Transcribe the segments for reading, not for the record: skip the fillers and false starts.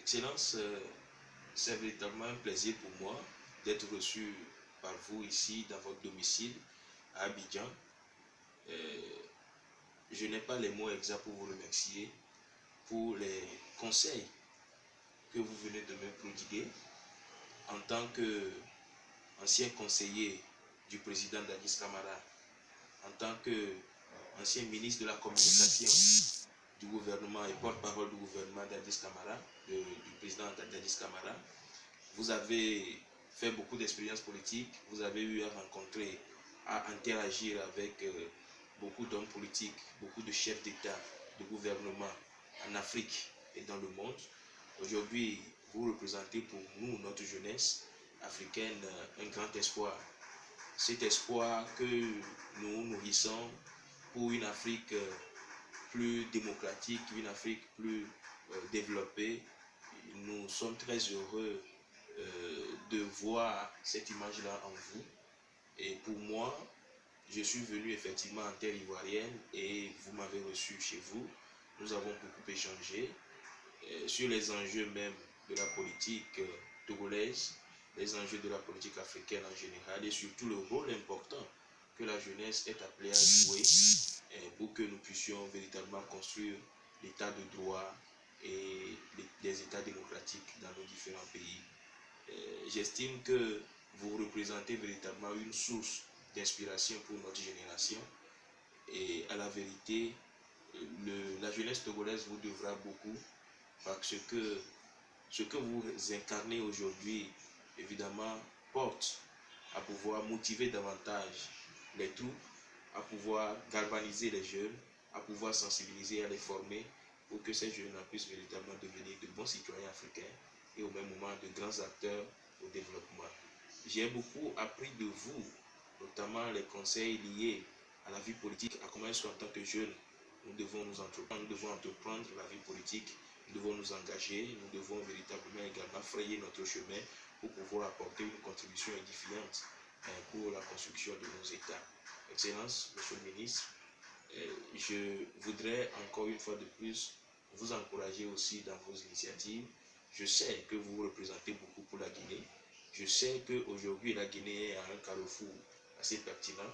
Excellence, c'est véritablement un plaisir pour moi d'être reçu par vous ici dans votre domicile à Abidjan. Je n'ai pas les mots exacts pour vous remercier pour les conseils que vous venez de me prodiguer en tant qu'ancien conseiller du président Dadis Camara, en tant qu'ancien ministre de la communication du gouvernement et porte-parole du gouvernement Dadis Camara, du président Dadis Camara. Vous avez fait beaucoup d'expériences politiques, vous avez eu à rencontrer, à interagir avec beaucoup d'hommes politiques, beaucoup de chefs d'État, de gouvernement en Afrique et dans le monde. Aujourd'hui, vous représentez pour nous, notre jeunesse africaine, un grand espoir. Cet espoir que nous nourrissons pour une Afrique plus démocratique, une Afrique plus développée. Nous sommes très heureux de voir cette image-là en vous. Et pour moi, je suis venu effectivement en terre ivoirienne et vous m'avez reçu chez vous. Nous avons beaucoup échangé sur les enjeux même de la politique togolaise, les enjeux de la politique africaine en général et surtout le rôle important que la jeunesse est appelée à jouer pour que nous puissions véritablement construire l'état de droit et les états démocratiques dans nos différents pays. J'estime que vous représentez véritablement une source d'inspiration pour notre génération et à la vérité, la jeunesse togolaise vous devra beaucoup parce que ce que vous incarnez aujourd'hui, évidemment, porte à pouvoir motiver davantage les troupes, à pouvoir galvaniser les jeunes, à pouvoir sensibiliser, à les former pour que ces jeunes puissent véritablement devenir de bons citoyens africains et au même moment de grands acteurs au développement. J'ai beaucoup appris de vous, notamment les conseils liés à la vie politique, à comment est-ce qu'en tant que jeunes, nous devons entreprendre la vie politique, nous devons nous engager, nous devons véritablement également frayer notre chemin pour pouvoir apporter une contribution édifiante pour la construction de nos États. Excellence, Monsieur le Ministre, je voudrais encore une fois de plus vous encourager aussi dans vos initiatives. Je sais que vous représentez beaucoup pour la Guinée. Je sais qu'aujourd'hui la Guinée est à un carrefour assez pertinent.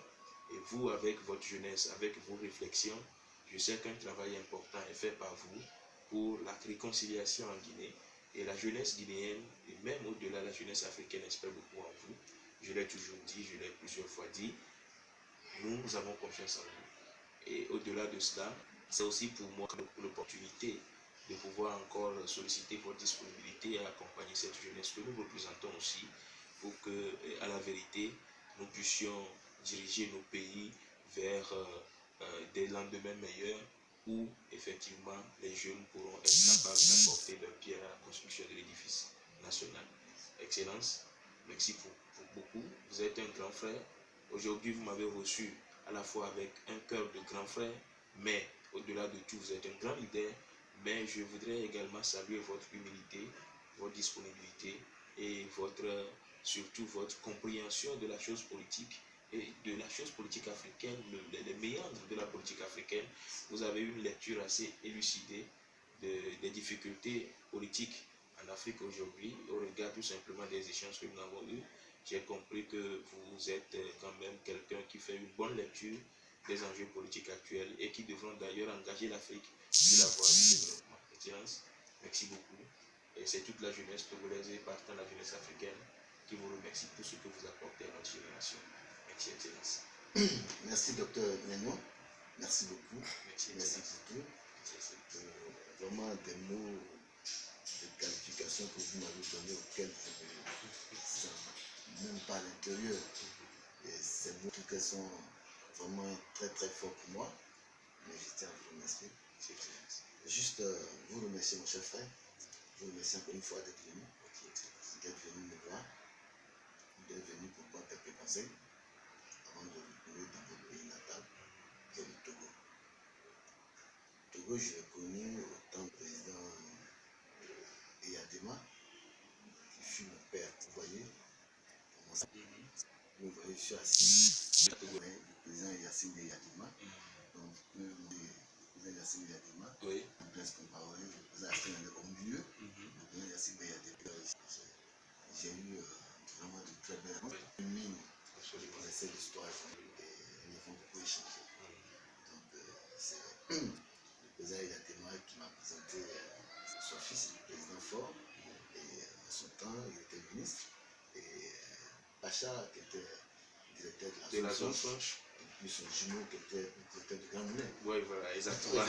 Et vous, avec votre jeunesse, avec vos réflexions, je sais qu'un travail important est fait par vous pour la réconciliation en Guinée. Et la jeunesse guinéenne, et même au-delà, la jeunesse africaine espère beaucoup en vous. Je l'ai toujours dit, je l'ai plusieurs fois dit. Nous avons confiance en vous. Et au-delà de cela, c'est aussi pour moi l'opportunité de pouvoir encore solliciter votre disponibilité et accompagner cette jeunesse que nous représentons aussi pour que, à la vérité, nous puissions diriger nos pays vers des lendemains meilleurs où effectivement les jeunes pourront être capables d'apporter leur pierre à la construction de l'édifice national. Excellence, merci pour beaucoup. Vous êtes un grand frère. Aujourd'hui, vous m'avez reçu à la fois avec un cœur de grand frère, mais au-delà de tout, vous êtes un grand leader. Mais je voudrais également saluer votre humilité, votre disponibilité et surtout votre compréhension de la chose politique et de la chose politique africaine, les méandres de la politique africaine. Vous avez une lecture assez élucidée des difficultés politiques en Afrique aujourd'hui, au regard tout simplement des échanges que nous avons eus. J'ai compris que vous êtes quand même quelqu'un qui fait une bonne lecture des enjeux politiques actuels et qui devront d'ailleurs engager l'Afrique sur la voie du développement. Excellence, merci beaucoup. Et c'est toute la jeunesse togolaise et partant la jeunesse africaine qui vous remercie pour ce que vous apportez à notre génération. Merci, Excellence. Merci, Docteur Neno. Merci beaucoup. Merci beaucoup. Vraiment des mots de qualification que vous m'avez donné auxquels je ne sens même pas à l'intérieur. Et ces mots qui sont vraiment très très forts pour moi. Mais je tiens à vous remercier. Juste vous remercier, mon cher frère. Je vous remercie encore une fois d'être venu me voir, d'être venu pour prendre quelques conseils avant de retourner dans votre pays natal, qui est le Togo. Le Togo, je l'ai connu au temps du président Eyadema, qui fut mon père. Vous voyez, vous voyez, je suis assis. Le président Yassine Eyadema, donc le président Yassine Eyadema, oui. le président Compaoré, le président Yassine Eyadema, Sacha qui était directeur De la zone franche. et puis son jumeau qui était directeur du Grand Moulin. Oui, voilà, exactement.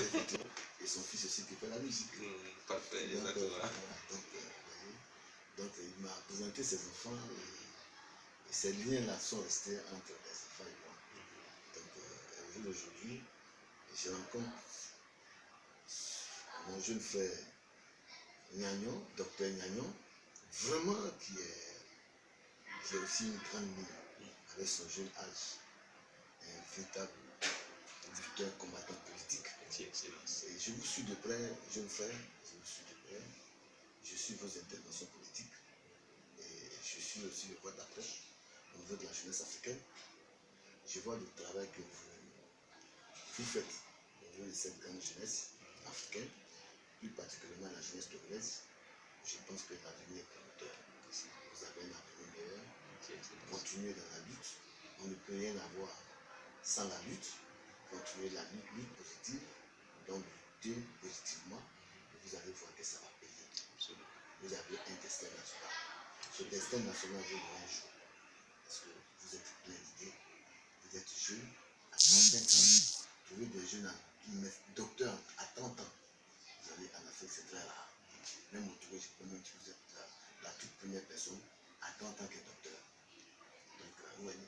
Et son fils aussi qui fait la musique. Parfait, Donc, exactement. voilà, donc il m'a présenté ses enfants et ces liens-là sont restés entre les enfants et moi. Donc au jour d'aujourd'hui, je rencontre mon jeune frère Gnagnon, docteur Gnagnon, vraiment qui est aussi une grande mine avec son jeune âge, un véritable lutteur combattant politique. Et je vous suis de près, jeune frère, je vous suis de près, je suis vos interventions politiques et je suis aussi le voix d'après au niveau de la jeunesse africaine. Je vois le travail que vous faites au niveau de cette grande jeunesse africaine, plus particulièrement la jeunesse togolaise. Je pense que l'avenir est prometteur. Vous avez un avenir meilleur. Continuez dans la lutte. On ne peut rien avoir sans la lutte. Continuez la lutte positive. Donc luttez positivement. Et vous allez voir que ça va payer. Vous avez un destin national. Ce destin national vous le un jour. Parce que vous êtes plein d'idées. Vous êtes jeune. À 35 ans, trouver des jeunes docteurs à 30 ans. Vous allez en Afrique, c'est très rare. Même au Togo, je peux même dire que vous êtes la toute première personne à 30 ans qui est docteur. Donc, vous voyez.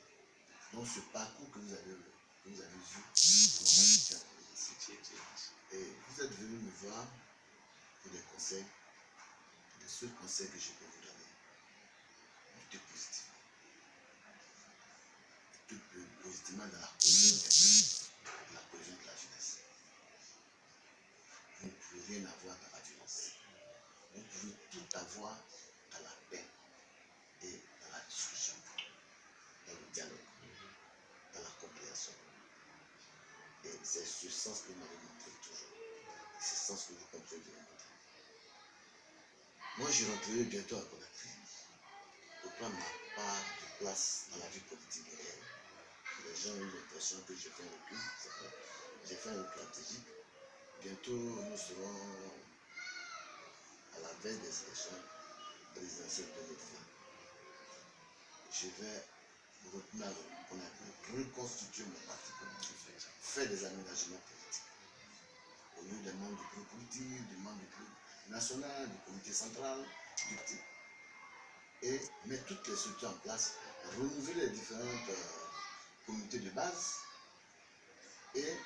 Donc, ce parcours que vous avez eu, au moment où j'étais arrivé ici, et vous êtes venu me voir pour des conseils, les seuls conseils que je peux vous donner, luttez positivement. Luttez positivement dans la cohésion des peuples, la cohésion de la jeunesse. Vous ne pouvez rien avoir dans la violence. Vous pouvez tout avoir dans la paix et dans la discussion, dans le dialogue, dans la compréhension. Et c'est ce sens que vous m'avez montré toujours. Et c'est ce sens que vous continuez de me montrer. Moi, je rentrerai bientôt à Conakry pour prendre ma part de place dans la vie politique guerrière. Les gens ont eu l'impression que j'ai fait un recul, c'est vrai. J'ai fait un recul stratégique. Bientôt, nous serons à la veille des élections présidentielles 2020. Je vais retourner à Conakry, reconstituer mon parti politique, faire des aménagements politiques. Au lieu des membres du groupe politique, des membres du groupe national, du comité central, du parti. Et mettre toutes les structures en place, renouveler les différentes comités de base et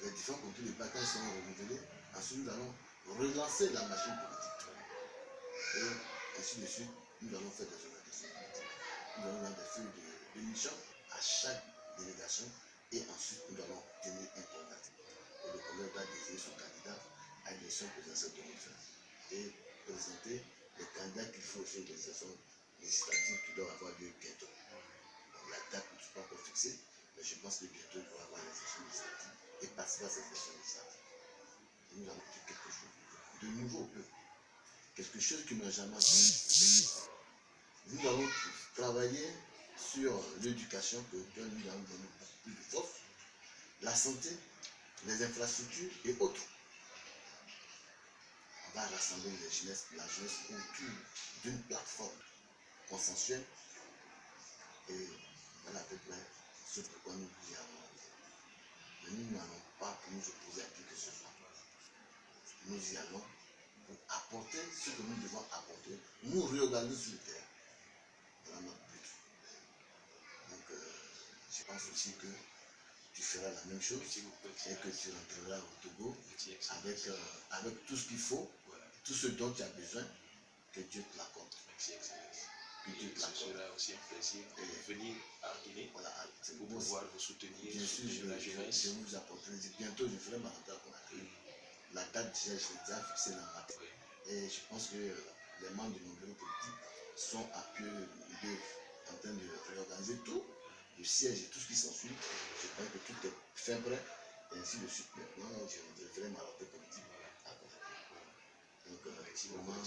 les différents comités de base, quand ils seront renouvelés, ensuite nous allons relancer la machine politique. Et ainsi de suite, nous allons faire des organisations politiques. Nous allons donner des feuilles de mission à chaque délégation et ensuite nous allons tenir un congrès. Et le congrès va désigner son candidat à l'élection présidentielle 2020 et présenter les candidats qu'il faut sur les élections législatives qui doivent avoir lieu bientôt. Donc, la date ne est pas encore fixée, mais je pense que bientôt il va y avoir les élections législatives et participer à ces élections législatives. Et nous allons faire quelque chose de nouveau au peuple. Quelque chose qui n'a jamais été. Nous allons travailler sur l'éducation que nous allons donner beaucoup plus de force, la santé, les infrastructures et autres. On va rassembler la jeunesse autour d'une plateforme consensuelle et voilà à peu près ce pourquoi nous y allons. Mais nous n'allons pas pour nous opposer à qui que ce soit. Nous y allons pour apporter ce que nous devons apporter, nous réorganiser sur le terrain. Voilà notre but. Donc, je pense aussi que tu feras la même chose et que tu rentreras au Togo avec tout ce qu'il faut, tout ce dont tu as besoin, que Dieu te l'accorde. Que Dieu te l'accorde. Ce sera aussi un plaisir de venir à Guinée pour pouvoir vous soutenir. Bien sûr, je vous apporterai. Bientôt, je ferai ma rentrée à Conakry. La date, déjà, je l'ai déjà fixée dans ma tête. Et je pense que les membres de mon bureau politique sont à pied en train de réorganiser tout, le siège et tout ce qui s'ensuit. Je crois que tout est fait prêt, et ainsi de suite. Maintenant, je ferai ma rentrée politique à Conakry. Donc, vraiment,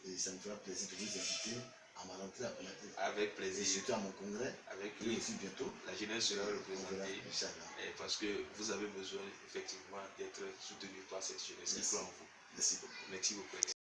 et ça me fera plaisir de vous inviter à ma rentrée à Conakry. Avec plaisir. Et surtout à mon congrès, avec lui aussi bientôt. La jeunesse sera représentée. Parce que vous avez besoin effectivement d'être soutenu par cette jeunesse qui croit en vous. Merci beaucoup. Merci beaucoup.